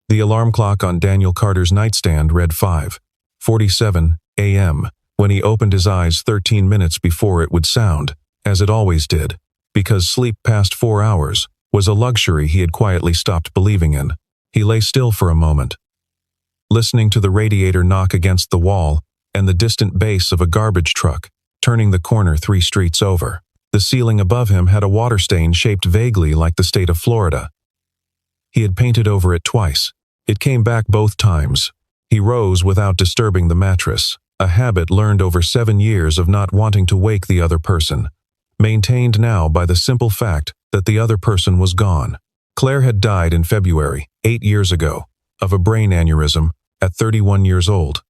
The alarm clock on Daniel Carter's nightstand read 5:47 a.m. when he opened his eyes 13 minutes before it would sound, as it always did, because sleep past 4 hours was a luxury he had quietly stopped believing in. He lay still for a moment, listening to the radiator knock against the wall and the distant bass of a garbage truck turning the corner 3 streets over. The ceiling above him had a water stain shaped vaguely like the state of Florida. He had painted over it twice. It came back both times. He rose without disturbing the mattress, a habit learned over 7 years of not wanting to wake the other person, maintained now by the simple fact that the other person was gone. Claire had died in February, 8 years ago, of a brain aneurysm at 31 years old.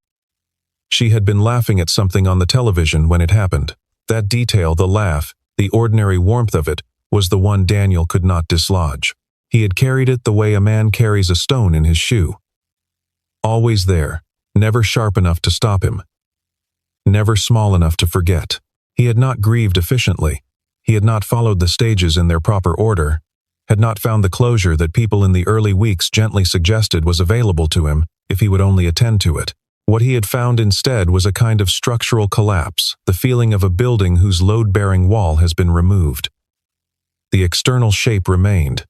She had been laughing at something on the television when it happened. That detail, the laugh, the ordinary warmth of it, was the one Daniel could not dislodge. He had carried it the way a man carries a stone in his shoe. Always there, never sharp enough to stop him, never small enough to forget. He had not grieved efficiently. He had not followed the stages in their proper order, had not found the closure that people in the early weeks gently suggested was available to him if he would only attend to it. What he had found instead was a kind of structural collapse, the feeling of a building whose load-bearing wall has been removed. The external shape remained.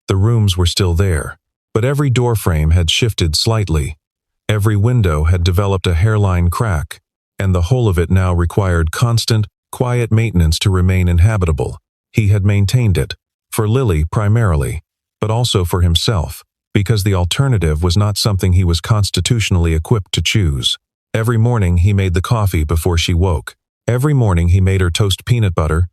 The rooms were still there, but every door frame had shifted slightly. Every window had developed a hairline crack, and the whole of it now required constant, quiet maintenance to remain inhabitable. He had maintained it, for Lily primarily, but also for himself, because the alternative was not something he was constitutionally equipped to choose. Every morning he made the coffee before she woke. Every morning he made her toast peanut butter,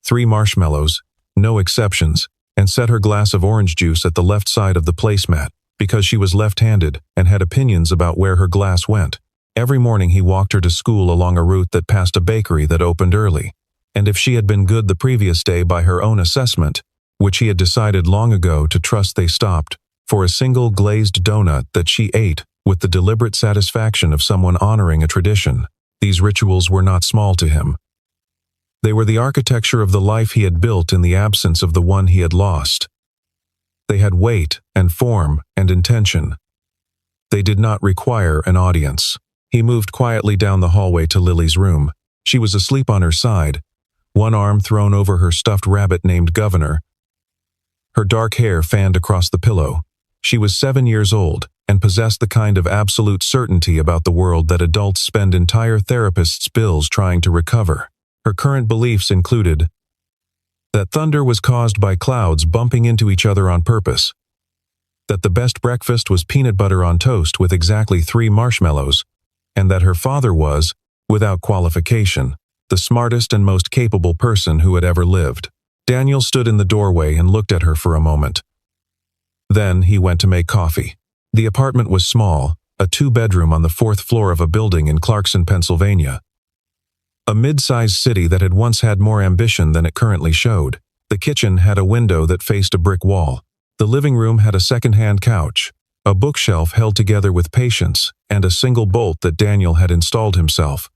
3 marshmallows, no exceptions, and set her glass of orange juice at the left side of the placemat, because she was left-handed and had opinions about where her glass went. Every morning he walked her to school along a route that passed a bakery that opened early, and if she had been good the previous day by her own assessment, which he had decided long ago to trust, they stopped for a single glazed donut that she ate with the deliberate satisfaction of someone honoring a tradition. These rituals were not small to him. They were the architecture of the life he had built in the absence of the one he had lost. They had weight and form and intention. They did not require an audience. He moved quietly down the hallway to Lily's room. She was asleep on her side, one arm thrown over her stuffed rabbit named Governor. Her dark hair fanned across the pillow. She was 7 years old and possessed the kind of absolute certainty about the world that adults spend entire therapists' bills trying to recover. Her current beliefs included that thunder was caused by clouds bumping into each other on purpose, that the best breakfast was peanut butter on toast with exactly 3 marshmallows, and that her father was, without qualification, the smartest and most capable person who had ever lived. Daniel stood in the doorway and looked at her for a moment. Then he went to make coffee. The apartment was small, a 2-bedroom on the 4th floor of a building in Clarkson, Pennsylvania. A mid-sized city that had once had more ambition than it currently showed. The kitchen had a window that faced a brick wall. The living room had a second-hand couch, a bookshelf held together with patience, and a single bolt that Daniel had installed himself.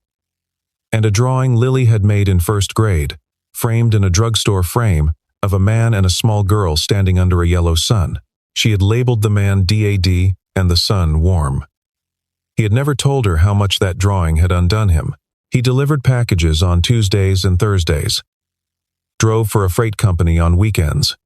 And a drawing Lily had made in 1st grade, framed in a drugstore frame, of a man and a small girl standing under a yellow sun. She had labeled the man Dad and the sun Warm. He had never told her how much that drawing had undone him. He delivered packages on Tuesdays and Thursdays, drove for a freight company on weekends,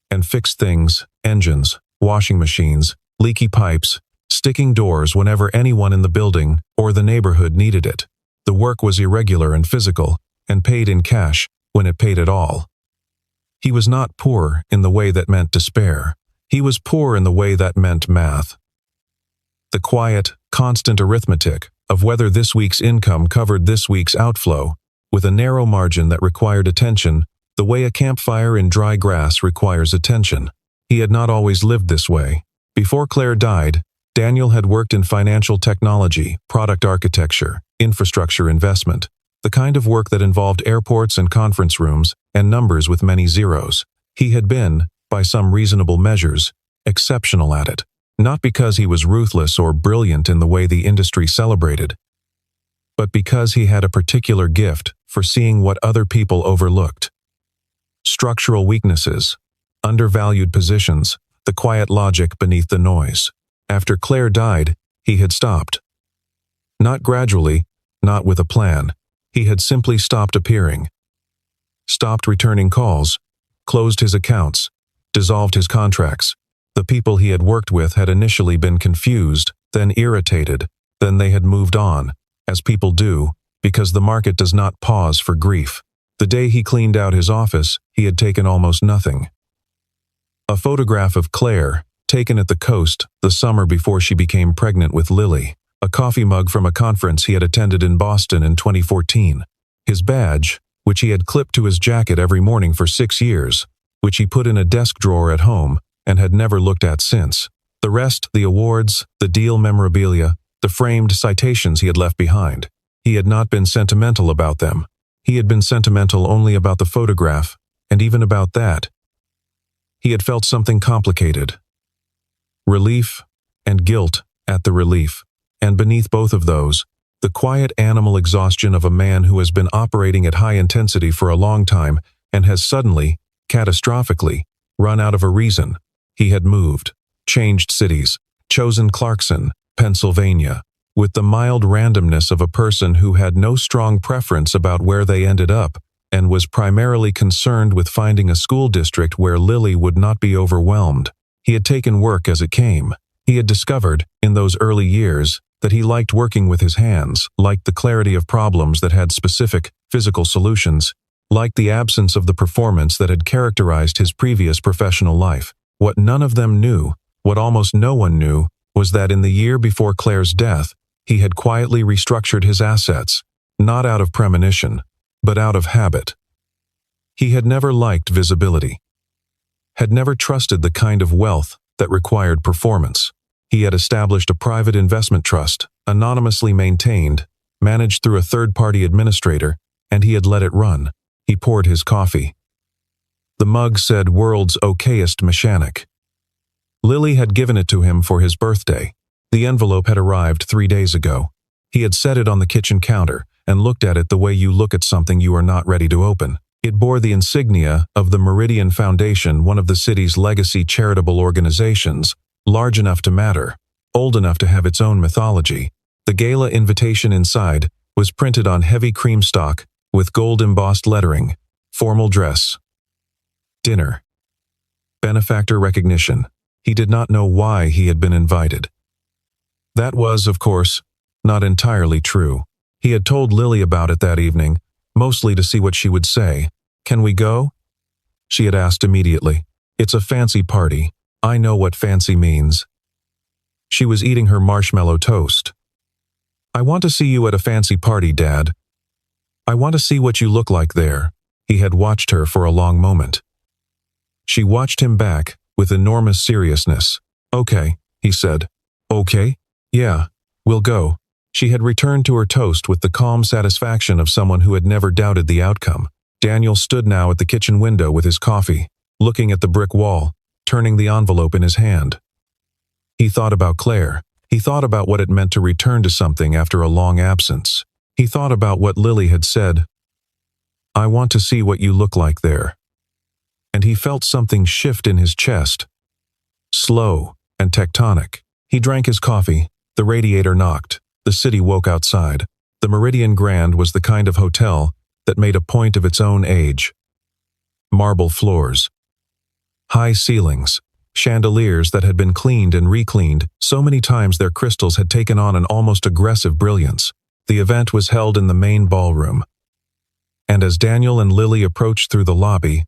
and fixed things, engines, washing machines, leaky pipes, sticking doors whenever anyone in the building or the neighborhood needed it. The work was irregular and physical, and paid in cash when it paid at all. He was not poor in the way that meant despair. He was poor in the way that meant math. The quiet, constant arithmetic of whether this week's income covered this week's outflow, with a narrow margin that required attention, the way a campfire in dry grass requires attention. He had not always lived this way. Before Claire died, Daniel had worked in financial technology, product architecture, infrastructure investment, the kind of work that involved airports and conference rooms and numbers with many zeros. He had been, by some reasonable measures, exceptional at it. Not because he was ruthless or brilliant in the way the industry celebrated, but because he had a particular gift for seeing what other people overlooked. Structural weaknesses, undervalued positions, the quiet logic beneath the noise. After Claire died, he had stopped. Not gradually, not with a plan. He had simply stopped appearing. Stopped returning calls, closed his accounts, dissolved his contracts. The people he had worked with had initially been confused, then irritated, then they had moved on, as people do, because the market does not pause for grief. The day he cleaned out his office, he had taken almost nothing. A photograph of Claire, taken at the coast the summer before she became pregnant with Lily. A coffee mug from a conference he had attended in Boston in 2014. His badge, which he had clipped to his jacket every morning for 6 years, which he put in a desk drawer at home and had never looked at since. The rest, the awards, the deal memorabilia, the framed citations he had left behind. He had not been sentimental about them. He had been sentimental only about the photograph, and even about that, he had felt something complicated. Relief and guilt at the relief, and beneath both of those, the quiet animal exhaustion of a man who has been operating at high intensity for a long time and has suddenly, catastrophically, run out of a reason. He had moved, changed cities, chosen Clarkson, Pennsylvania, with the mild randomness of a person who had no strong preference about where they ended up and was primarily concerned with finding a school district where Lily would not be overwhelmed. He had taken work as it came. He had discovered, in those early years, that he liked working with his hands, liked the clarity of problems that had specific, physical solutions, liked the absence of the performance that had characterized his previous professional life. What none of them knew, what almost no one knew, was that in the year before Claire's death, he had quietly restructured his assets, not out of premonition, but out of habit. He had never liked visibility, had never trusted the kind of wealth that required performance. He had established a private investment trust, anonymously maintained, managed through a third-party administrator, and he had let it run. He poured his coffee. The mug said "World's Okayest Mechanic." Lily had given it to him for his birthday. The envelope had arrived 3 days ago. He had set it on the kitchen counter and looked at it the way you look at something you are not ready to open. It bore the insignia of the Meridian Foundation, one of the city's legacy charitable organizations, large enough to matter, old enough to have its own mythology. The gala invitation inside was printed on heavy cream stock with gold-embossed lettering, formal dress, dinner, benefactor recognition. He did not know why he had been invited. That was, of course, not entirely true. He had told Lily about it that evening, mostly to see what she would say. "Can we go?" she had asked immediately. "It's a fancy party. I know what fancy means." She was eating her marshmallow toast. "I want to see you at a fancy party, Dad. I want to see what you look like there." He had watched her for a long moment. She watched him back with enormous seriousness. "Okay," he said. "Okay? Yeah, we'll go." She had returned to her toast with the calm satisfaction of someone who had never doubted the outcome. Daniel stood now at the kitchen window with his coffee, looking at the brick wall, turning the envelope in his hand. He thought about Claire. He thought about what it meant to return to something after a long absence. He thought about what Lily had said. "I want to see what you look like there." And he felt something shift in his chest. Slow and tectonic. He drank his coffee. The radiator knocked. The city woke outside. The Meridian Grand was the kind of hotel that made a point of its own age. Marble floors, high ceilings, chandeliers that had been cleaned and recleaned so many times their crystals had taken on an almost aggressive brilliance. The event was held in the main ballroom. And as Daniel and Lily approached through the lobby,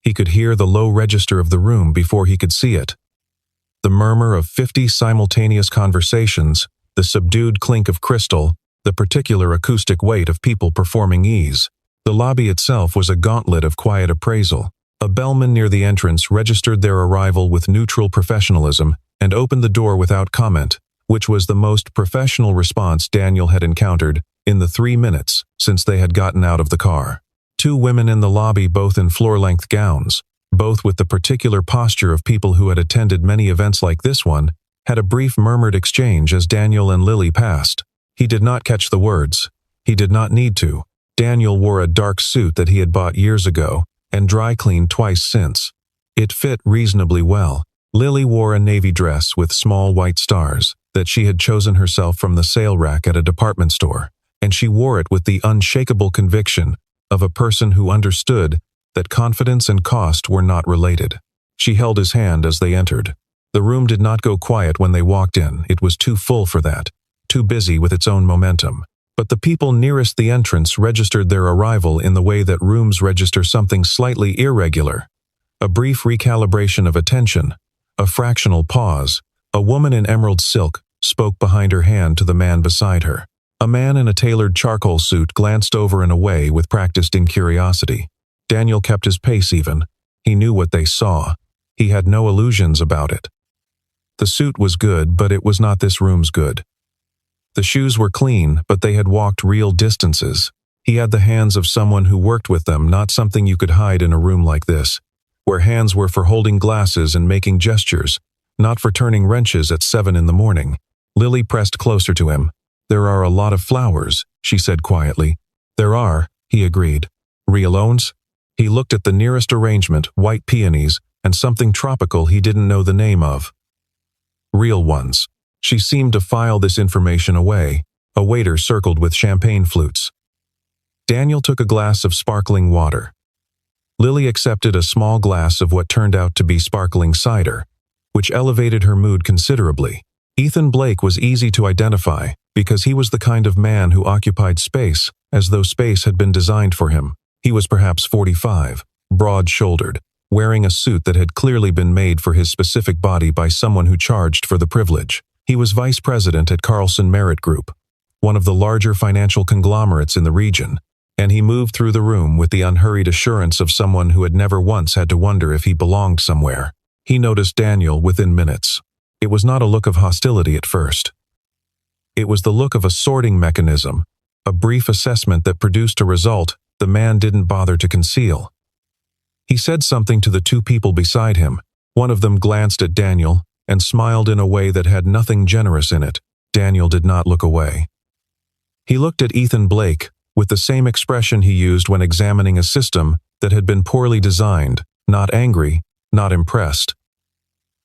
he could hear the low register of the room before he could see it. The murmur of 50 simultaneous conversations, the subdued clink of crystal, the particular acoustic weight of people performing ease. The lobby itself was a gauntlet of quiet appraisal. A bellman near the entrance registered their arrival with neutral professionalism and opened the door without comment, which was the most professional response Daniel had encountered in the 3 minutes since they had gotten out of the car. 2 women in the lobby, both in floor-length gowns, both with the particular posture of people who had attended many events like this one, had a brief murmured exchange as Daniel and Lily passed. He did not catch the words. He did not need to. Daniel wore a dark suit that he had bought years ago and dry cleaned twice since. It fit reasonably well. Lily wore a navy dress with small white stars that she had chosen herself from the sale rack at a department store, and she wore it with the unshakable conviction of a person who understood that confidence and cost were not related. She held his hand as they entered. The room did not go quiet when they walked in. It was too full for that, too busy with its own momentum. But the people nearest the entrance registered their arrival in the way that rooms register something slightly irregular. A brief recalibration of attention, a fractional pause. A woman in emerald silk spoke behind her hand to the man beside her. A man in a tailored charcoal suit glanced over and away with practiced incuriosity. Daniel kept his pace even. He knew what they saw. He had no illusions about it. The suit was good, but it was not this room's good. The shoes were clean, but they had walked real distances. He had the hands of someone who worked with them, not something you could hide in a room like this, where hands were for holding glasses and making gestures, not for turning wrenches at 7 in the morning. Lily pressed closer to him. "There are a lot of flowers," she said quietly. "There are," he agreed. "Riolones?" He looked at the nearest arrangement, white peonies, and something tropical he didn't know the name of. "Real ones." She seemed to file this information away. A waiter circled with champagne flutes. Daniel took a glass of sparkling water. Lily accepted a small glass of what turned out to be sparkling cider, which elevated her mood considerably. Ethan Blake was easy to identify because he was the kind of man who occupied space as though space had been designed for him. He was perhaps 45, broad-shouldered, wearing a suit that had clearly been made for his specific body by someone who charged for the privilege. He was vice president at Carlson Merit Group, one of the larger financial conglomerates in the region, and he moved through the room with the unhurried assurance of someone who had never once had to wonder if he belonged somewhere. He noticed Daniel within minutes. It was not a look of hostility at first. It was the look of a sorting mechanism, a brief assessment that produced a result the man didn't bother to conceal. He said something to the two people beside him. One of them glanced at Daniel and smiled in a way that had nothing generous in it. Daniel did not look away. He looked at Ethan Blake with the same expression he used when examining a system that had been poorly designed, not angry, not impressed.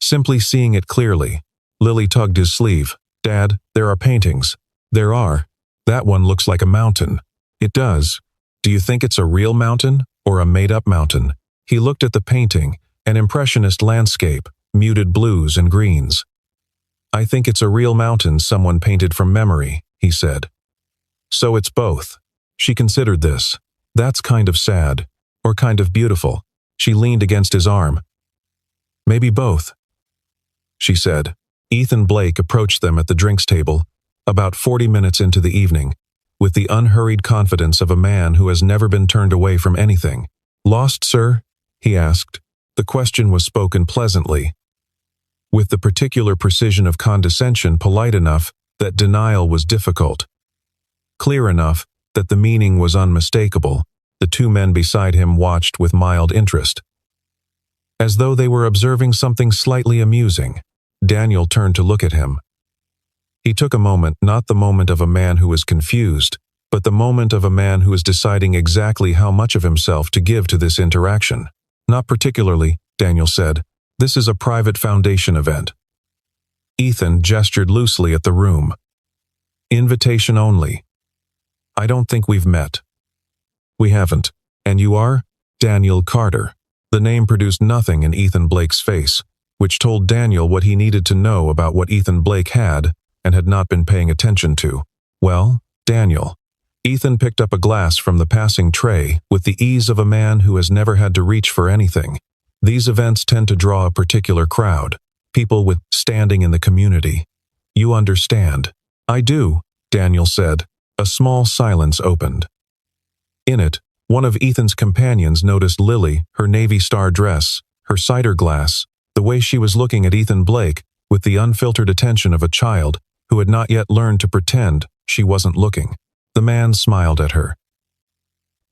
Simply seeing it clearly. Lily tugged his sleeve. "Dad, there are paintings." "There are. That one looks like a mountain." "It does. Do you think it's a real mountain or a made-up mountain?" He looked at the painting, an impressionist landscape, muted blues and greens. "I think it's a real mountain someone painted from memory," he said. "So it's both." She considered this. "That's kind of sad, or kind of beautiful." She leaned against his arm. "Maybe both," she said. Ethan Blake approached them at the drinks table, about 40 minutes into the evening, with the unhurried confidence of a man who has never been turned away from anything. "Lost, sir?" he asked. The question was spoken pleasantly, with the particular precision of condescension polite enough that denial was difficult, clear enough that the meaning was unmistakable. The two men beside him watched with mild interest, as though they were observing something slightly amusing. Daniel turned to look at him. He took a moment, not the moment of a man who is confused, but the moment of a man who is deciding exactly how much of himself to give to this interaction. "Not particularly," Daniel said. "This is a private foundation event." Ethan gestured loosely at the room. "Invitation only." "I don't think we've met." "We haven't. And you are?" "Daniel Carter." The name produced nothing in Ethan Blake's face, which told Daniel what he needed to know about what Ethan Blake had and had not been paying attention to. "Well, Daniel." Ethan picked up a glass from the passing tray with the ease of a man who has never had to reach for anything. These events tend to draw a particular crowd, people with standing in the community. "You understand." "I do," Daniel said. A small silence opened. In it, one of Ethan's companions noticed Lily, her Navy Star dress, her cider glass, the way she was looking at Ethan Blake with the unfiltered attention of a child who had not yet learned to pretend she wasn't looking. The man smiled at her.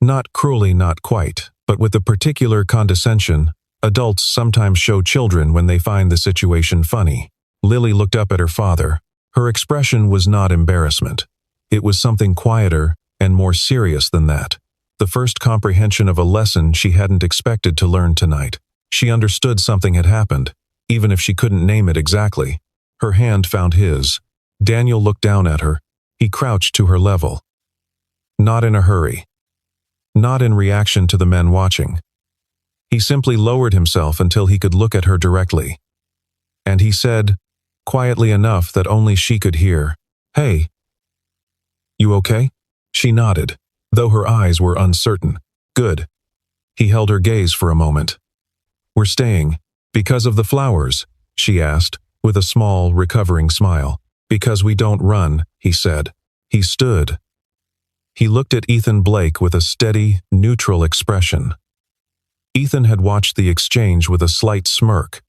Not cruelly, not quite, but with the particular condescension adults sometimes show children when they find the situation funny. Lily looked up at her father. Her expression was not embarrassment. It was something quieter and more serious than that. The first comprehension of a lesson she hadn't expected to learn tonight. She understood something had happened. even if she couldn't name it exactly. Her hand found his. Daniel looked down at her. He crouched to her level. Not in a hurry. Not in reaction to the men watching. He simply lowered himself until he could look at her directly. And he said, quietly enough that only she could hear, "Hey. You okay?" She nodded, though her eyes were uncertain. "Good." He held her gaze for a moment. "We're staying. Because of the flowers?" she asked, with a small, recovering smile. "Because we don't run," he said. He stood. He looked at Ethan Blake with a steady, neutral expression. Ethan had watched the exchange with a slight smirk.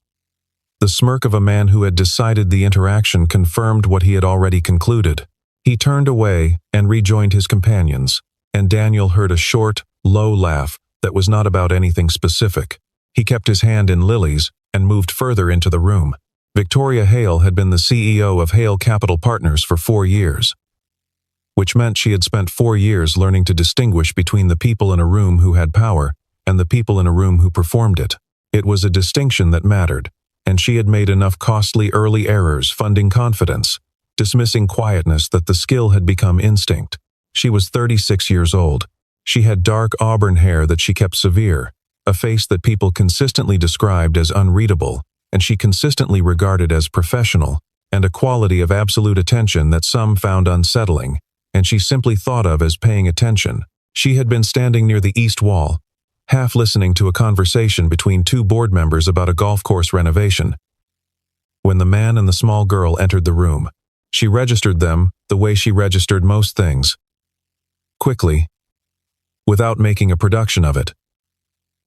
The smirk of a man who had decided the interaction confirmed what he had already concluded. He turned away and rejoined his companions, and Daniel heard a short, low laugh that was not about anything specific. He kept his hand in Lily's and moved further into the room. Victoria Hale had been the CEO of Hale Capital Partners for 4 years, which meant she had spent 4 years learning to distinguish between the people in a room who had power and the people in a room who performed it. It was a distinction that mattered, and she had made enough costly early errors funding confidence, dismissing quietness that the skill had become instinct. She was 36 years old. She had dark auburn hair that she kept severe, a face that people consistently described as unreadable, and she consistently regarded as professional, and a quality of absolute attention that some found unsettling, and she simply thought of as paying attention. She had been standing near the east wall, half listening to a conversation between 2 board members about a golf course renovation. When the man and the small girl entered the room, she registered them the way she registered most things. Quickly, without making a production of it.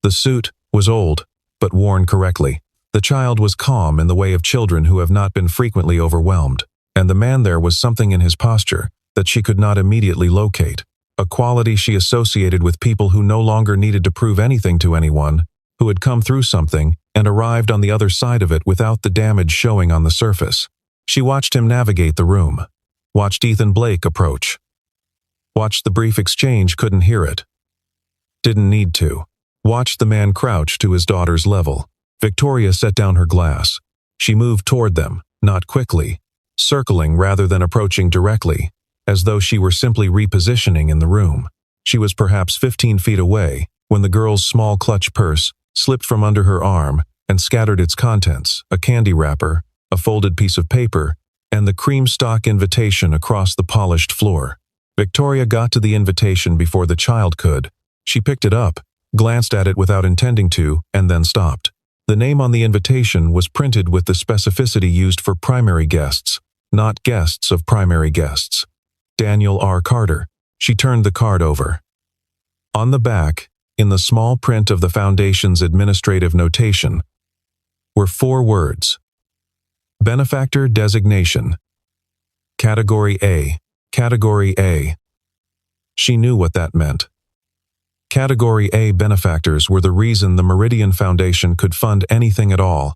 The suit was old, but worn correctly. The child was calm in the way of children who have not been frequently overwhelmed, and the man there was something in his posture that she could not immediately locate, a quality she associated with people who no longer needed to prove anything to anyone, who had come through something and arrived on the other side of it without the damage showing on the surface. She watched him navigate the room, watched Ethan Blake approach, watched the brief exchange, couldn't hear it, didn't need to, watched the man crouch to his daughter's level. Victoria set down her glass. She moved toward them, not quickly, circling rather than approaching directly, as though she were simply repositioning in the room. She was perhaps 15 feet away when the girl's small clutch purse slipped from under her arm and scattered its contents, a candy wrapper, a folded piece of paper, and the cream stock invitation across the polished floor. Victoria got to the invitation before the child could. She picked it up, glanced at it without intending to, and then stopped. The name on the invitation was printed with the specificity used for primary guests, not guests of primary guests. Daniel R. Carter. She turned the card over. On the back, in the small print of the Foundation's administrative notation, were 4 words. Benefactor designation. Category A. Category A. She knew what that meant. Category A benefactors were the reason the Meridian Foundation could fund anything at all.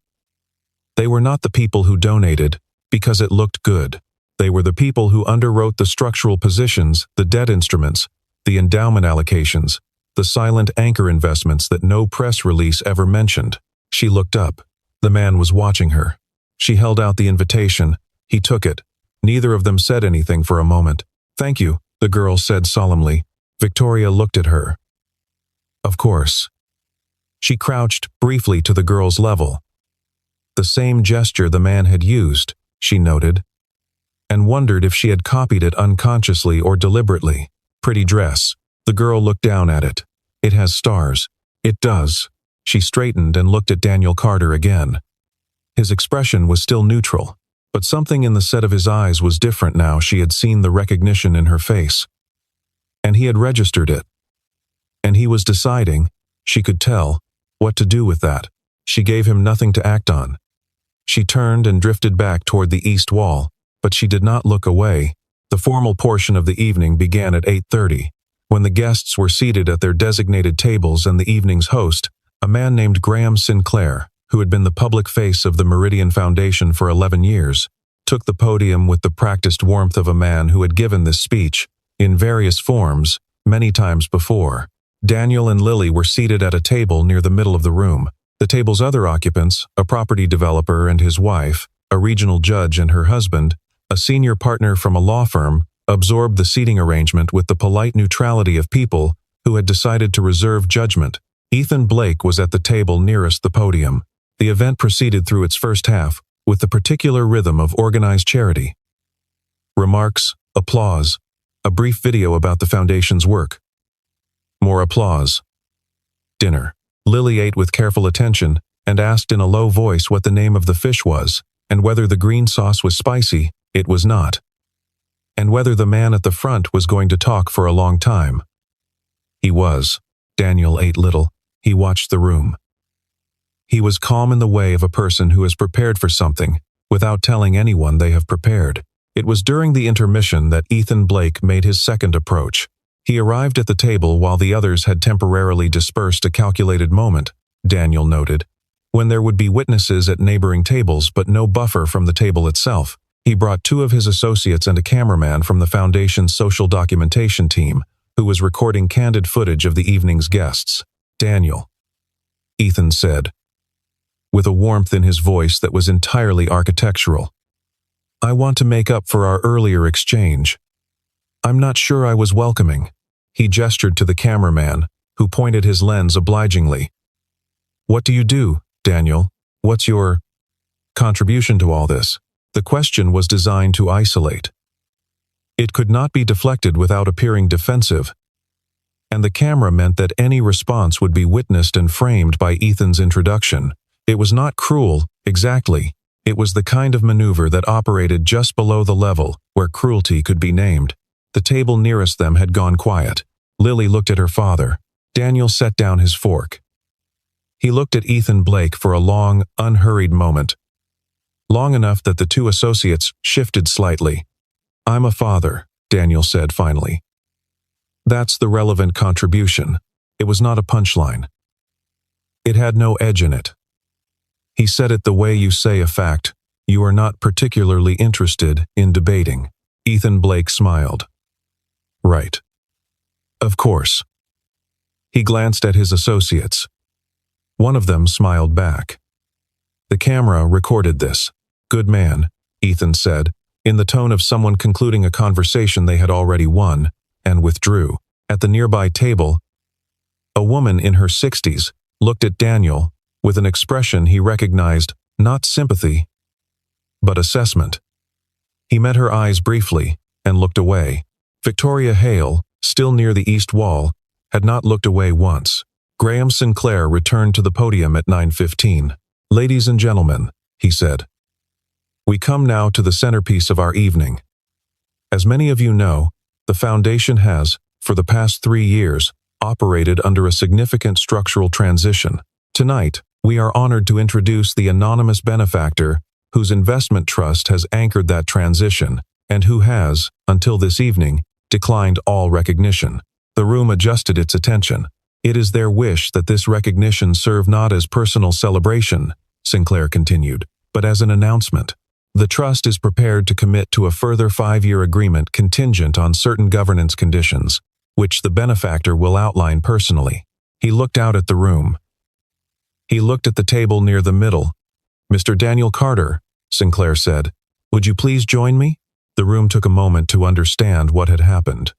They were not the people who donated because it looked good. They were the people who underwrote the structural positions, the debt instruments, the endowment allocations, the silent anchor investments that no press release ever mentioned. She looked up. The man was watching her. She held out the invitation. He took it. Neither of them said anything for a moment. "Thank you," the girl said solemnly. Victoria looked at her. Of course. She crouched briefly to the girl's level. The same gesture the man had used, she noted, and wondered if she had copied it unconsciously or deliberately. Pretty dress. The girl looked down at it. "It has stars." "It does." She straightened and looked at Daniel Carter again. His expression was still neutral, but something in the set of his eyes was different now. She had seen the recognition in her face, and he had registered it. And he was deciding, she could tell, what to do with that. She gave him nothing to act on. She turned and drifted back toward the east wall, but she did not look away. The formal portion of the evening began at 8:30. When the guests were seated at their designated tables and the evening's host, a man named Graham Sinclair, who had been the public face of the Meridian Foundation for 11 years, took the podium with the practiced warmth of a man who had given this speech, in various forms, many times before. Daniel and Lily were seated at a table near the middle of the room. The table's other occupants, a property developer and his wife, a regional judge and her husband, a senior partner from a law firm, absorbed the seating arrangement with the polite neutrality of people who had decided to reserve judgment. Ethan Blake was at the table nearest the podium. The event proceeded through its first half with the particular rhythm of organized charity. Remarks, applause, a brief video about the foundation's work. More applause. Dinner. Lily ate with careful attention and asked in a low voice what the name of the fish was, and whether the green sauce was spicy. It was not. And whether the man at the front was going to talk for a long time. He was. Daniel ate little. He watched the room. He was calm in the way of a person who has prepared for something without telling anyone they have prepared. It was during the intermission that Ethan Blake made his second approach. He arrived at the table while the others had temporarily dispersed. A calculated moment, Daniel noted, when there would be witnesses at neighboring tables but no buffer from the table itself. He brought 2 of his associates and a cameraman from the Foundation's social documentation team, who was recording candid footage of the evening's guests. Daniel, Ethan said, with a warmth in his voice that was entirely architectural. I want to make up for our earlier exchange. I'm not sure I was welcoming. He gestured to the cameraman, who pointed his lens obligingly. What do you do, Daniel? What's your contribution to all this? The question was designed to isolate. It could not be deflected without appearing defensive, and the camera meant that any response would be witnessed and framed by Ethan's introduction. It was not cruel, exactly. It was the kind of maneuver that operated just below the level where cruelty could be named. The table nearest them had gone quiet. Lily looked at her father. Daniel set down his fork. He looked at Ethan Blake for a long, unhurried moment. Long enough that the 2 associates shifted slightly. I'm a father, Daniel said finally. That's the relevant contribution. It was not a punchline. It had no edge in it. He said it the way you say a fact you are not particularly interested in debating. Ethan Blake smiled. Right. Of course. He glanced at his associates. One of them smiled back. The camera recorded this. Good man, Ethan said, in the tone of someone concluding a conversation they had already won, and withdrew. At the nearby table, a woman in her 60s looked at Daniel with an expression he recognized, not sympathy, but assessment. He met her eyes briefly and looked away. Victoria Hale, still near the east wall, had not looked away once. Graham Sinclair returned to the podium at 9:15. Ladies and gentlemen, he said, we come now to the centerpiece of our evening. As many of you know, the Foundation has, for the past 3 years, operated under a significant structural transition. Tonight, we are honored to introduce the anonymous benefactor whose investment trust has anchored that transition and who has, until this evening, declined all recognition. The room adjusted its attention. It is their wish that this recognition serve not as personal celebration, Sinclair continued, but as an announcement. The trust is prepared to commit to a further 5-year agreement contingent on certain governance conditions, which the benefactor will outline personally. He looked out at the room. He looked at the table near the middle. Mr. Daniel Carter, Sinclair said, would you please join me? The room took a moment to understand what had happened.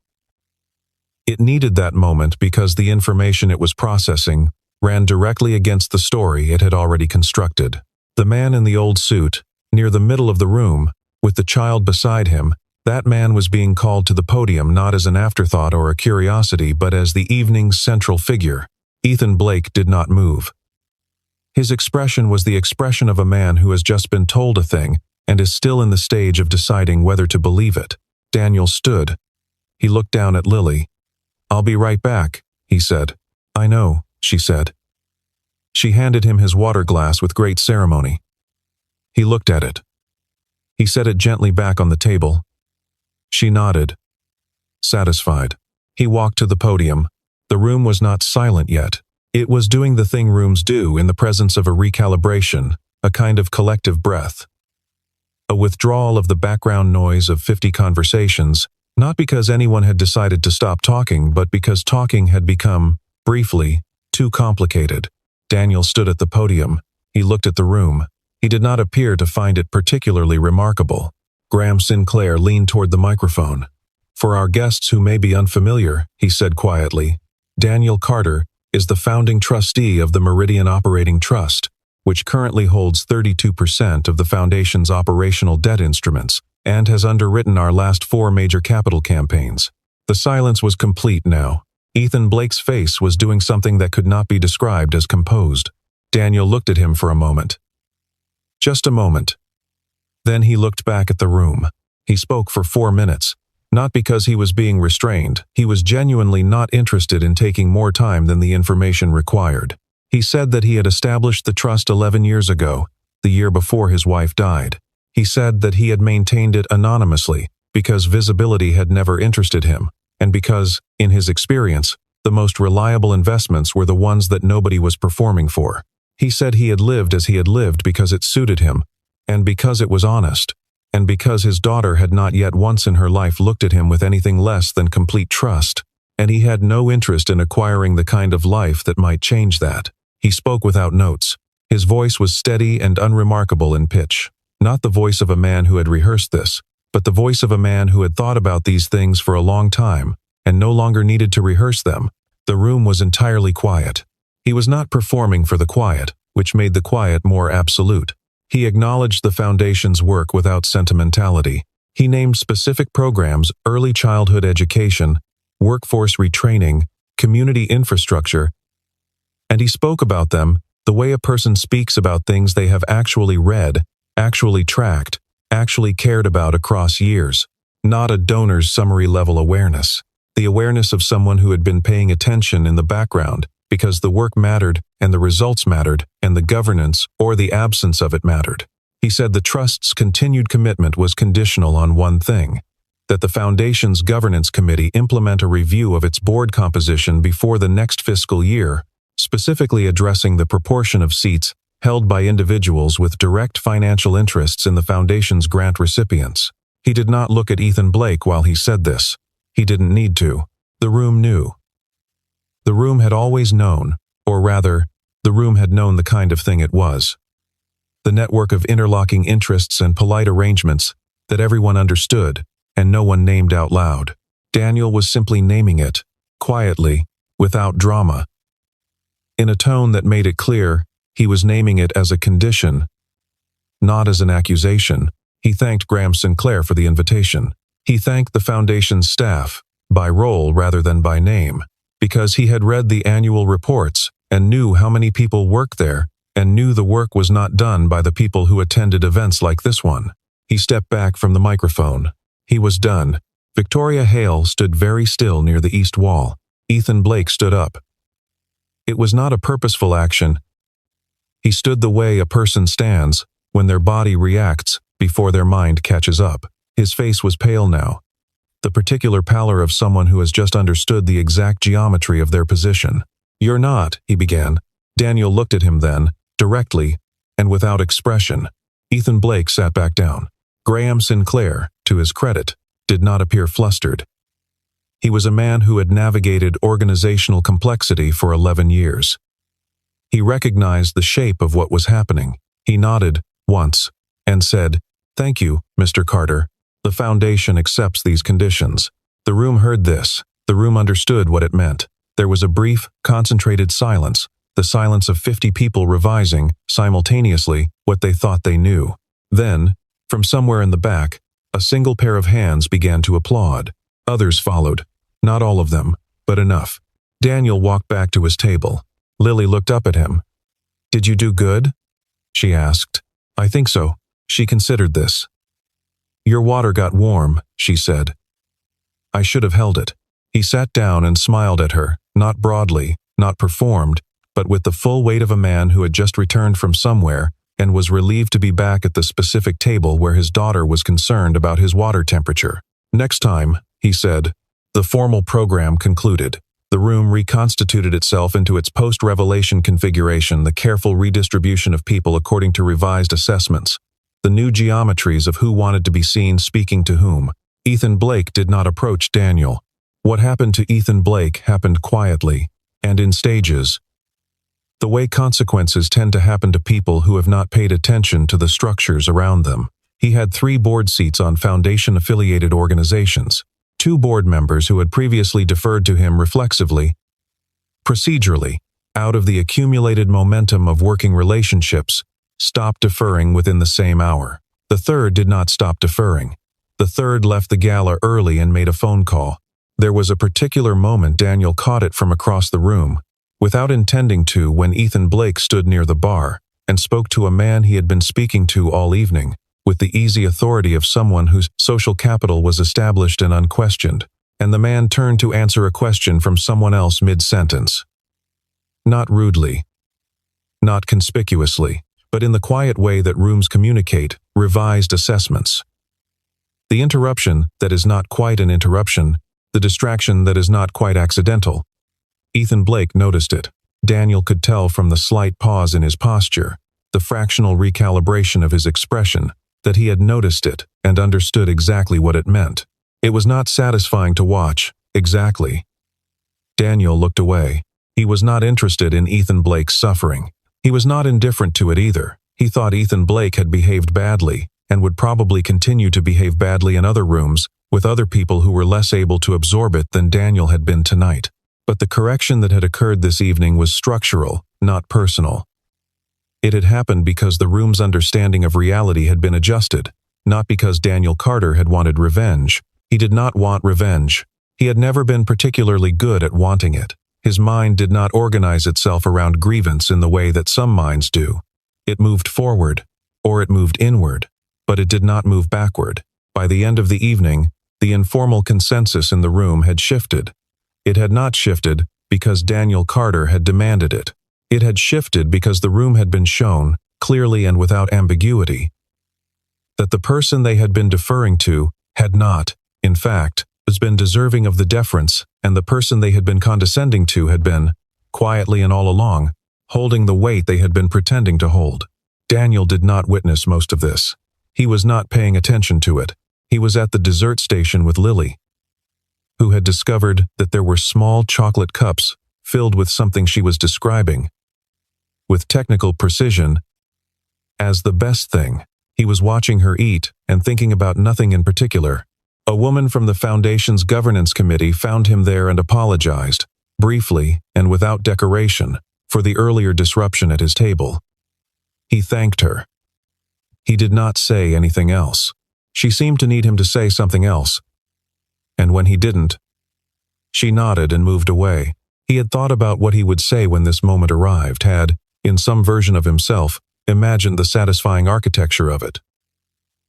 It needed that moment because the information it was processing ran directly against the story it had already constructed. The man in the old suit, near the middle of the room, with the child beside him, that man was being called to the podium not as an afterthought or a curiosity but as the evening's central figure. Ethan Blake did not move. His expression was the expression of a man who has just been told a thing and is still in the stage of deciding whether to believe it. Daniel stood. He looked down at Lily. I'll be right back, he said. I know, she said. She handed him his water glass with great ceremony. He looked at it. He set it gently back on the table. She nodded, satisfied. He walked to the podium. The room was not silent yet. It was doing the thing rooms do in the presence of a recalibration, a kind of collective breath. A withdrawal of the background noise of 50 conversations, not because anyone had decided to stop talking, but because talking had become, briefly, too complicated. Daniel stood at the podium. He looked at the room. He did not appear to find it particularly remarkable. Graham Sinclair leaned toward the microphone. For our guests who may be unfamiliar, he said quietly, Daniel Carter is the founding trustee of the Meridian Operating Trust, which currently holds 32% of the Foundation's operational debt instruments and has underwritten our last 4 major capital campaigns. The silence was complete now. Ethan Blake's face was doing something that could not be described as composed. Daniel looked at him for a moment. Just a moment. Then he looked back at the room. He spoke for 4 minutes. Not because he was being restrained, he was genuinely not interested in taking more time than the information required. He said that he had established the trust 11 years ago, the year before his wife died. He said that he had maintained it anonymously because visibility had never interested him, and because, in his experience, the most reliable investments were the ones that nobody was performing for. He said he had lived as he had lived because it suited him, and because it was honest, and because his daughter had not yet once in her life looked at him with anything less than complete trust, and he had no interest in acquiring the kind of life that might change that. He spoke without notes. His voice was steady and unremarkable in pitch. Not the voice of a man who had rehearsed this, but the voice of a man who had thought about these things for a long time and no longer needed to rehearse them. The room was entirely quiet. He was not performing for the quiet, which made the quiet more absolute. He acknowledged the Foundation's work without sentimentality. He named specific programs: early childhood education, workforce retraining, community infrastructure, and he spoke about them the way a person speaks about things they have actually read, actually tracked, actually cared about across years, not a donor's summary-level awareness. The awareness of someone who had been paying attention in the background because the work mattered and the results mattered and the governance or the absence of it mattered. He said the Trust's continued commitment was conditional on one thing: that the Foundation's governance committee implement a review of its board composition before the next fiscal year, specifically addressing the proportion of seats held by individuals with direct financial interests in the Foundation's grant recipients. He did not look at Ethan Blake while he said this. He didn't need to. The room knew. The room had always known, or rather, the room had known the kind of thing it was. The network of interlocking interests and polite arrangements that everyone understood and no one named out loud. Daniel was simply naming it, quietly, without drama. In a tone that made it clear, he was naming it as a condition, not as an accusation. He thanked Graham Sinclair for the invitation. He thanked the Foundation's staff, by role rather than by name, because he had read the annual reports and knew how many people work there and knew the work was not done by the people who attended events like this one. He stepped back from the microphone. He was done. Victoria Hale stood very still near the east wall. Ethan Blake stood up. It was not a purposeful action. He stood the way a person stands when their body reacts before their mind catches up. His face was pale now, the particular pallor of someone who has just understood the exact geometry of their position. "You're not," he began. Daniel looked at him then, directly, and without expression. Ethan Blake sat back down. Graham Sinclair, to his credit, did not appear flustered. He was a man who had navigated organizational complexity for 11 years. He recognized the shape of what was happening. He nodded, once, and said, "Thank you, Mr. Carter. The Foundation accepts these conditions." The room heard this. The room understood what it meant. There was a brief, concentrated silence, the silence of 50 people revising, simultaneously, what they thought they knew. Then, from somewhere in the back, a single pair of hands began to applaud. Others followed. Not all of them, but enough. Daniel walked back to his table. Lily looked up at him. "Did you do good?" she asked. "I think so." She considered this. "Your water got warm," she said. "I should have held it." He sat down and smiled at her, not broadly, not performed, but with the full weight of a man who had just returned from somewhere and was relieved to be back at the specific table where his daughter was concerned about his water temperature. "Next time," he said. The formal program concluded. The room reconstituted itself into its post-revelation configuration, the careful redistribution of people according to revised assessments, the new geometries of who wanted to be seen speaking to whom. Ethan Blake did not approach Daniel. What happened to Ethan Blake happened quietly, and in stages. The way consequences tend to happen to people who have not paid attention to the structures around them. He had 3 board seats on foundation-affiliated organizations, 2 board members who had previously deferred to him reflexively, procedurally, out of the accumulated momentum of working relationships, stopped deferring within the same hour. The third did not stop deferring. The third left the gala early and made a phone call. There was a particular moment Daniel caught it from across the room, without intending to, when Ethan Blake stood near the bar and spoke to a man he had been speaking to all evening, with the easy authority of someone whose social capital was established and unquestioned, and the man turned to answer a question from someone else mid-sentence. Not rudely, not conspicuously, but in the quiet way that rooms communicate revised assessments. The interruption that is not quite an interruption, the distraction that is not quite accidental. Ethan Blake noticed it. Daniel could tell from the slight pause in his posture, the fractional recalibration of his expression, that he had noticed it and understood exactly what it meant. It was not satisfying to watch, exactly. Daniel looked away. He was not interested in Ethan Blake's suffering. He was not indifferent to it either. He thought Ethan Blake had behaved badly, and would probably continue to behave badly in other rooms, with other people who were less able to absorb it than Daniel had been tonight. But the correction that had occurred this evening was structural, not personal. It had happened because the room's understanding of reality had been adjusted, not because Daniel Carter had wanted revenge. He did not want revenge. He had never been particularly good at wanting it. His mind did not organize itself around grievance in the way that some minds do. It moved forward, or it moved inward, but it did not move backward. By the end of the evening, the informal consensus in the room had shifted. It had not shifted because Daniel Carter had demanded it. It had shifted because the room had been shown, clearly and without ambiguity, that the person they had been deferring to had not, in fact, been deserving of the deference, and the person they had been condescending to had been, quietly and all along, holding the weight they had been pretending to hold. Daniel did not witness most of this. He was not paying attention to it. He was at the dessert station with Lily, who had discovered that there were small chocolate cups filled with something she was describing, with technical precision, as the best thing. He was watching her eat and thinking about nothing in particular. A woman from the Foundation's governance committee found him there and apologized, briefly and without decoration, for the earlier disruption at his table. He thanked her. He did not say anything else. She seemed to need him to say something else. And when he didn't, she nodded and moved away. He had thought about what he would say when this moment arrived, had, in some version of himself, imagined the satisfying architecture of it.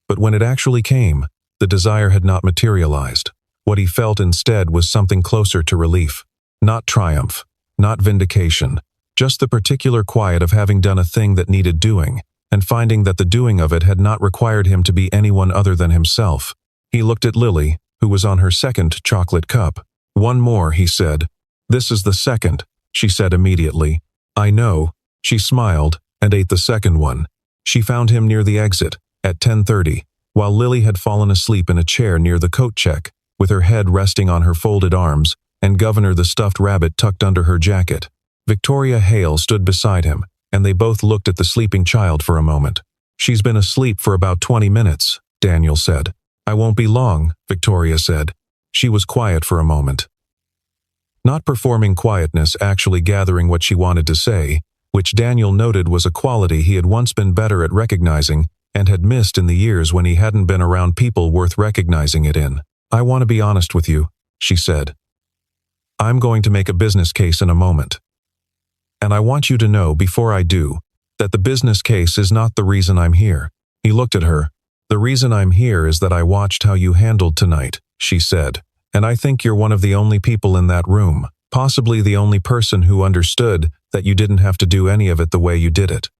But when it actually came, the desire had not materialized. What he felt instead was something closer to relief. Not triumph, not vindication, just the particular quiet of having done a thing that needed doing, and finding that the doing of it had not required him to be anyone other than himself. He looked at Lily, who was on her second chocolate cup. "One more," he said. "This is the second," she said immediately. "I know." She smiled and ate the second one. She found him near the exit, at 10:30, while Lily had fallen asleep in a chair near the coat check, with her head resting on her folded arms, and Governor the stuffed rabbit tucked under her jacket. Victoria Hale stood beside him, and they both looked at the sleeping child for a moment. "She's been asleep for about 20 minutes, Daniel said. "I won't be long," Victoria said. She was quiet for a moment. Not performing quietness, actually gathering what she wanted to say, which Daniel noted was a quality he had once been better at recognizing and had missed in the years when he hadn't been around people worth recognizing it in. "I want to be honest with you," she said. "I'm going to make a business case in a moment. And I want you to know before I do, that the business case is not the reason I'm here." He looked at her. "The reason I'm here is that I watched how you handled tonight," she said. "And I think you're one of the only people in that room, possibly the only person who understood that you didn't have to do any of it the way you did it.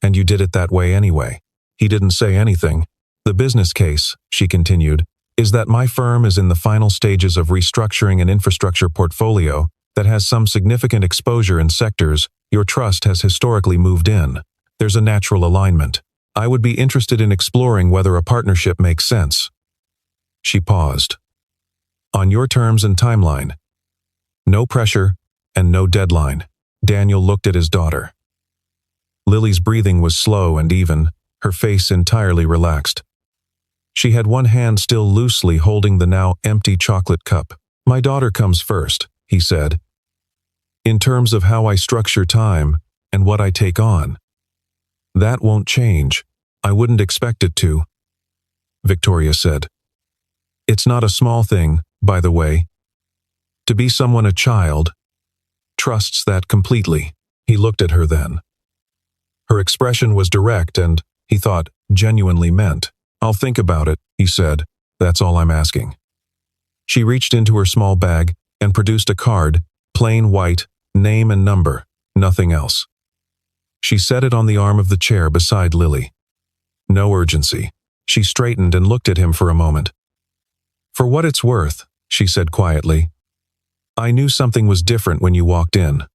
And you did it that way anyway." He didn't say anything. "The business case," she continued, "is that my firm is in the final stages of restructuring an infrastructure portfolio that has some significant exposure in sectors your trust has historically moved in. There's a natural alignment. I would be interested in exploring whether a partnership makes sense." She paused. "On your terms and timeline. No pressure and no deadline." Daniel looked at his daughter. Lily's breathing was slow and even, her face entirely relaxed. She had one hand still loosely holding the now empty chocolate cup. "My daughter comes first," he said. "In terms of how I structure time and what I take on. That won't change. I wouldn't expect it to," Victoria said. "It's not a small thing, by the way. To be someone a child trusts that completely." He looked at her then. Her expression was direct and, he thought, genuinely meant. "I'll think about it," he said. "That's all I'm asking." She reached into her small bag and produced a card, plain white, name and number, nothing else. She set it on the arm of the chair beside Lily. No urgency. She straightened and looked at him for a moment. "For what it's worth," she said quietly, "I knew something was different when you walked in.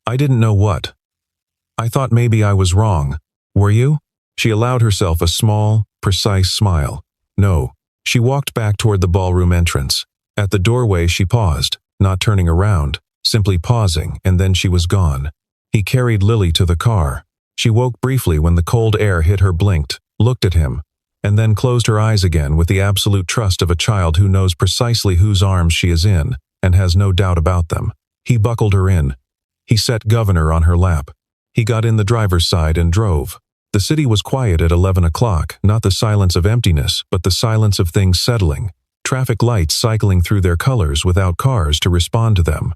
I didn't know what. I thought maybe I was wrong. Were you?" She allowed herself a small, precise smile. "No." She walked back toward the ballroom entrance. At the doorway she paused, not turning around, simply pausing, and then she was gone. He carried Lily to the car. She woke briefly when the cold air hit her, blinked, looked at him, and then closed her eyes again with the absolute trust of a child who knows precisely whose arms she is in and has no doubt about them. He buckled her in. He set Governor on her lap. He got in the driver's side and drove. The city was quiet at 11 o'clock, not the silence of emptiness, but the silence of things settling, traffic lights cycling through their colors without cars to respond to them.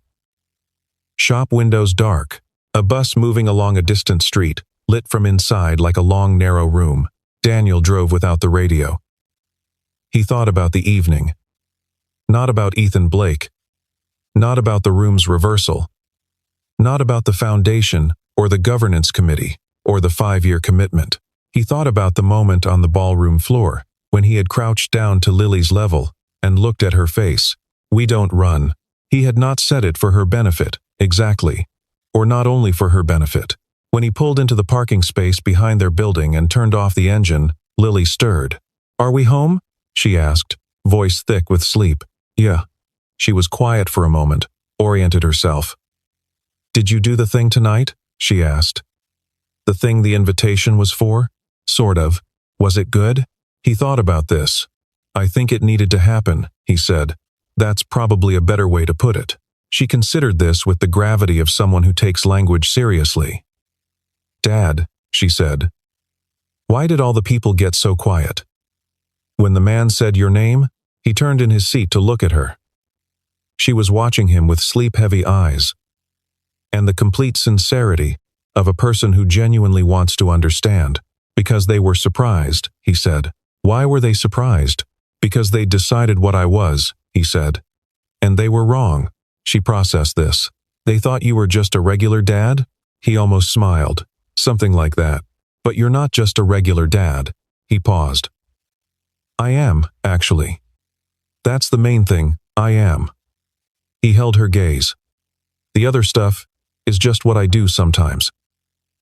Shop windows dark, a bus moving along a distant street, lit from inside like a long narrow room. Daniel drove without the radio. He thought about the evening. Not about Ethan Blake. Not about the room's reversal. Not about the foundation or the governance committee or the 5-year commitment. He thought about the moment on the ballroom floor when he had crouched down to Lily's level and looked at her face. "We don't run." He had not said it for her benefit, exactly. Or not only for her benefit. When he pulled into the parking space behind their building and turned off the engine, Lily stirred. "Are we home?" she asked, voice thick with sleep. "Yeah." She was quiet for a moment, oriented herself. "Did you do the thing tonight?" she asked. "The thing the invitation was for?" "Sort of. Was it good?" He thought about this. "I think it needed to happen," he said. "That's probably a better way to put it." She considered this with the gravity of someone who takes language seriously. "Dad," she said, "why did all the people get so quiet?" When the man said your name, he turned in his seat to look at her. She was watching him with sleep-heavy eyes, and the complete sincerity of a person who genuinely wants to understand. "Because they were surprised," he said. "Why were they surprised?" "Because they'd decided what I was," he said. "And they were wrong." She processed this. "They thought you were just a regular dad?" He almost smiled. "Something like that. But you're not just a regular dad." He paused. "I am, actually. That's the main thing, I am." He held her gaze. "The other stuff is just what I do sometimes.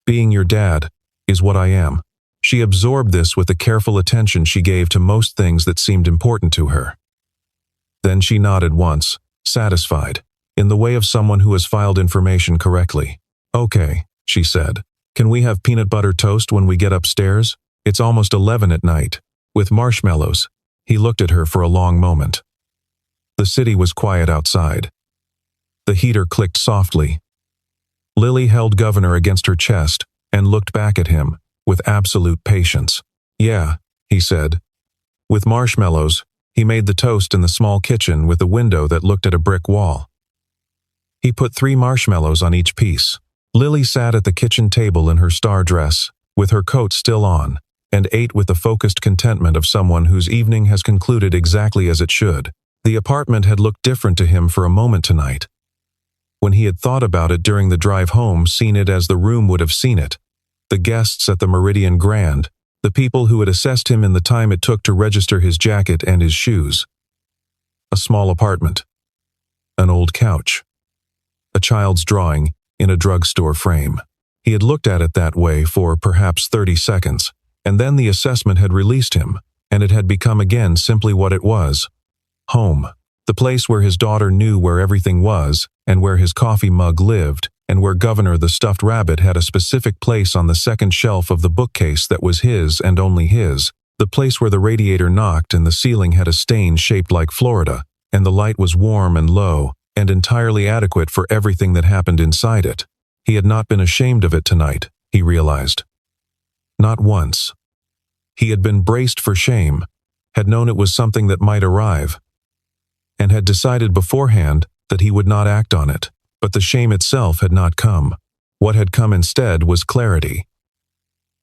Being your dad is what I am." She absorbed this with the careful attention she gave to most things that seemed important to her. Then she nodded once, satisfied, in the way of someone who has filed information correctly. "Okay," she said. "Can we have peanut butter toast when we get upstairs? It's almost 11 at night. With marshmallows." He looked at her for a long moment. The city was quiet outside. The heater clicked softly. Lily held Governor against her chest and looked back at him with absolute patience. "Yeah," he said. With marshmallows, he made the toast in the small kitchen with a window that looked at a brick wall. He put 3 marshmallows on each piece. Lily sat at the kitchen table in her star dress, with her coat still on, and ate with the focused contentment of someone whose evening has concluded exactly as it should. The apartment had looked different to him for a moment tonight. When he had thought about it during the drive home, seen it as the room would have seen it. The guests at the Meridian Grand, the people who had assessed him in the time it took to register his jacket and his shoes. A small apartment. An old couch. A child's drawing in a drugstore frame. He had looked at it that way for perhaps 30 seconds, and then the assessment had released him, and it had become again simply what it was. Home. The place where his daughter knew where everything was, and where his coffee mug lived, and where Governor the stuffed rabbit had a specific place on the second shelf of the bookcase that was his and only his, the place where the radiator knocked and the ceiling had a stain shaped like Florida, and the light was warm and low, and entirely adequate for everything that happened inside it. He had not been ashamed of it tonight, he realized. Not once. He had been braced for shame, had known it was something that might arrive, and had decided beforehand that he would not act on it. But the shame itself had not come. What had come instead was clarity.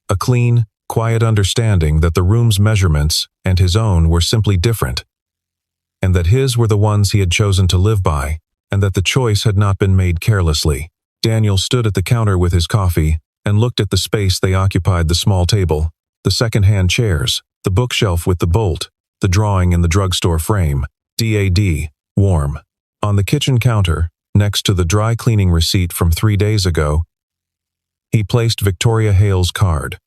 A clean, quiet understanding that the room's measurements and his own were simply different, and that his were the ones he had chosen to live by, and that the choice had not been made carelessly. Daniel stood at the counter with his coffee and looked at the space they occupied: the small table, the second-hand chairs, the bookshelf with the bolt, the drawing in the drugstore frame. DAD, warm. On the kitchen counter, next to the dry cleaning receipt from 3 days ago, he placed Victoria Hale's card.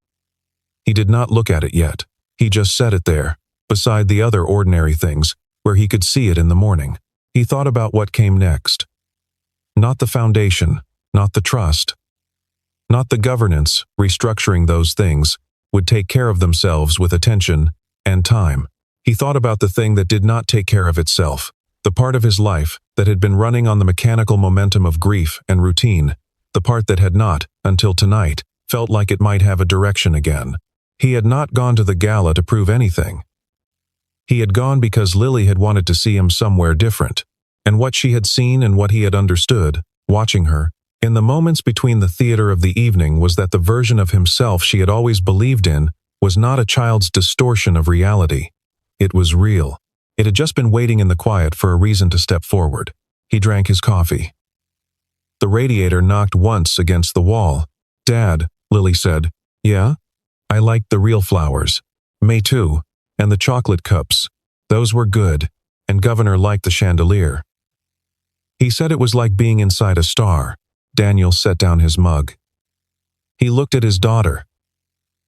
He did not look at it yet. He just set it there, beside the other ordinary things, where he could see it in the morning. He thought about what came next. Not the foundation, not the trust, not the governance. Restructuring those things would take care of themselves with attention and time. He thought about the thing that did not take care of itself, the part of his life that had been running on the mechanical momentum of grief and routine, the part that had not, until tonight, felt like it might have a direction again. He had not gone to the gala to prove anything. He had gone because Lily had wanted to see him somewhere different, and what she had seen and what he had understood, watching her, in the moments between the theater of the evening, was that the version of himself she had always believed in was not a child's distortion of reality. It was real. It had just been waiting in the quiet for a reason to step forward. He drank his coffee. The radiator knocked once against the wall. "Dad," Lily said. "Yeah?" "I liked the real flowers." "Me too. And the chocolate cups. Those were good. And Governor liked the chandelier. He said it was like being inside a star." Daniel set down his mug. He looked at his daughter.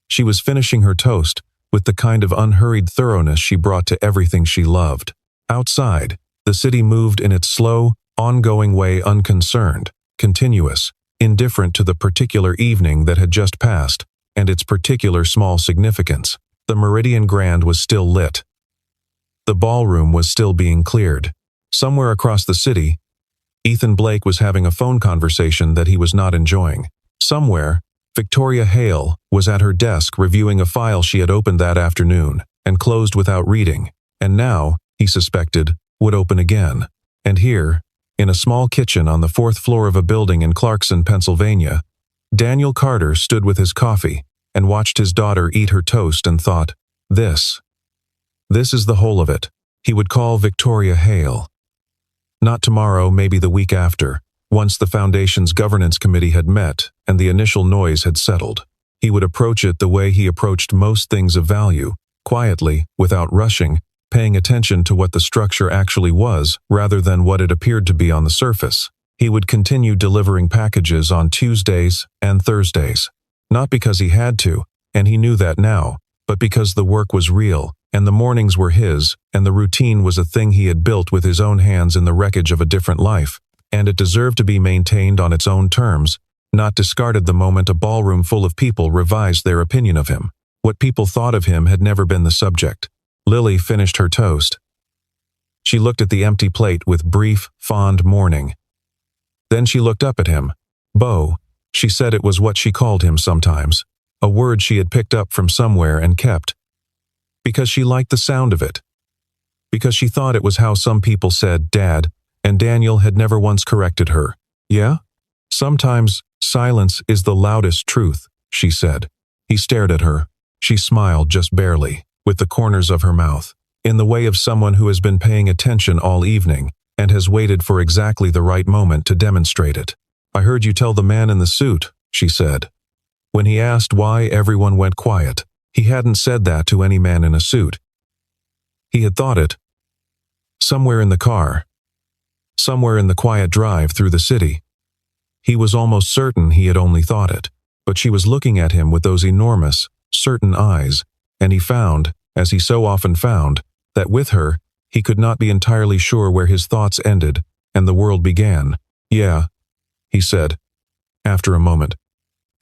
She was finishing her toast with the kind of unhurried thoroughness she brought to everything she loved. Outside, the city moved in its slow, ongoing way, unconcerned, continuous, indifferent to the particular evening that had just passed and its particular small significance. The Meridian Grand was still lit. The ballroom was still being cleared. Somewhere across the city, Ethan Blake was having a phone conversation that he was not enjoying. Somewhere, Victoria Hale was at her desk reviewing a file she had opened that afternoon and closed without reading, and now, he suspected, would open again. And here, in a small kitchen on the 4th floor of a building in Clarkson, Pennsylvania, Daniel Carter stood with his coffee and watched his daughter eat her toast and thought, This is the whole of it. He would call Victoria Hale. Not tomorrow, maybe the week after, once the Foundation's governance committee had met and the initial noise had settled. He would approach it the way he approached most things of value, quietly, without rushing, paying attention to what the structure actually was rather than what it appeared to be on the surface. He would continue delivering packages on Tuesdays and Thursdays. Not because he had to, and he knew that now, but because the work was real, and the mornings were his, and the routine was a thing he had built with his own hands in the wreckage of a different life, and it deserved to be maintained on its own terms, not discarded the moment a ballroom full of people revised their opinion of him. What people thought of him had never been the subject. Lily finished her toast. She looked at the empty plate with brief, fond mourning. Then she looked up at him. Beau, she said it was what she called him sometimes, a word she had picked up from somewhere and kept. Because she liked the sound of it. Because she thought it was how some people said Dad, and Daniel had never once corrected her. Yeah? Sometimes silence is the loudest truth, she said. He stared at her. She smiled just barely, with the corners of her mouth, in the way of someone who has been paying attention all evening and has waited for exactly the right moment to demonstrate it. I heard you tell the man in the suit, she said. When he asked why everyone went quiet, he hadn't said that to any man in a suit. He had thought it. Somewhere in the car. Somewhere in the quiet drive through the city. He was almost certain he had only thought it, but she was looking at him with those enormous, certain eyes, and he found, as he so often found, that with her, he could not be entirely sure where his thoughts ended and the world began. Yeah, he said, After a moment.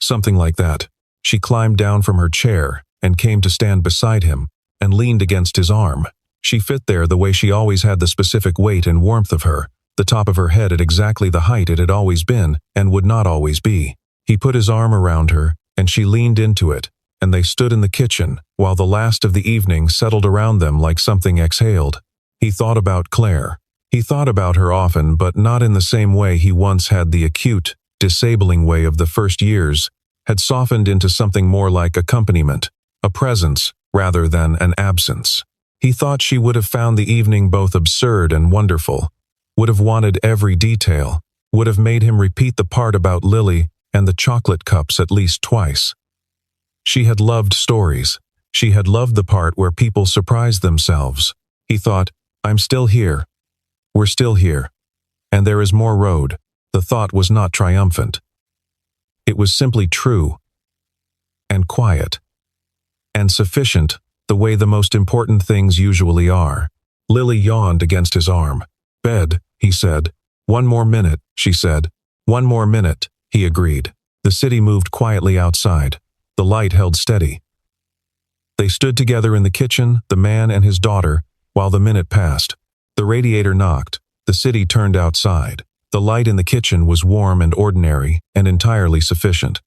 Something like that. She climbed down from her chair and came to stand beside him and leaned against his arm. She fit there the way she always had, the specific weight and warmth of her, the top of her head at exactly the height it had always been and would not always be. He put his arm around her, and she leaned into it, and they stood in the kitchen while the last of the evening settled around them like something exhaled. He thought about Claire. He thought about her often, but not in the same way he once had. The acute, disabling way of the first years had softened into something more like accompaniment, a presence rather than an absence. He thought she would have found the evening both absurd and wonderful, would have wanted every detail, would have made him repeat the part about Lily and the chocolate cups at least twice. She had loved stories. She had loved the part where people surprised themselves. He thought, I'm still here. We're still here. And there is more road. The thought was not triumphant. It was simply true. And quiet. And sufficient, the way the most important things usually are. Lily yawned against his arm. Bed, he said. 1 more minute, she said. 1 more minute, he agreed. The city moved quietly outside. The light held steady. They stood together in the kitchen, the man and his daughter, while the minute passed. The radiator knocked. The city turned outside. The light in the kitchen was warm and ordinary and entirely sufficient.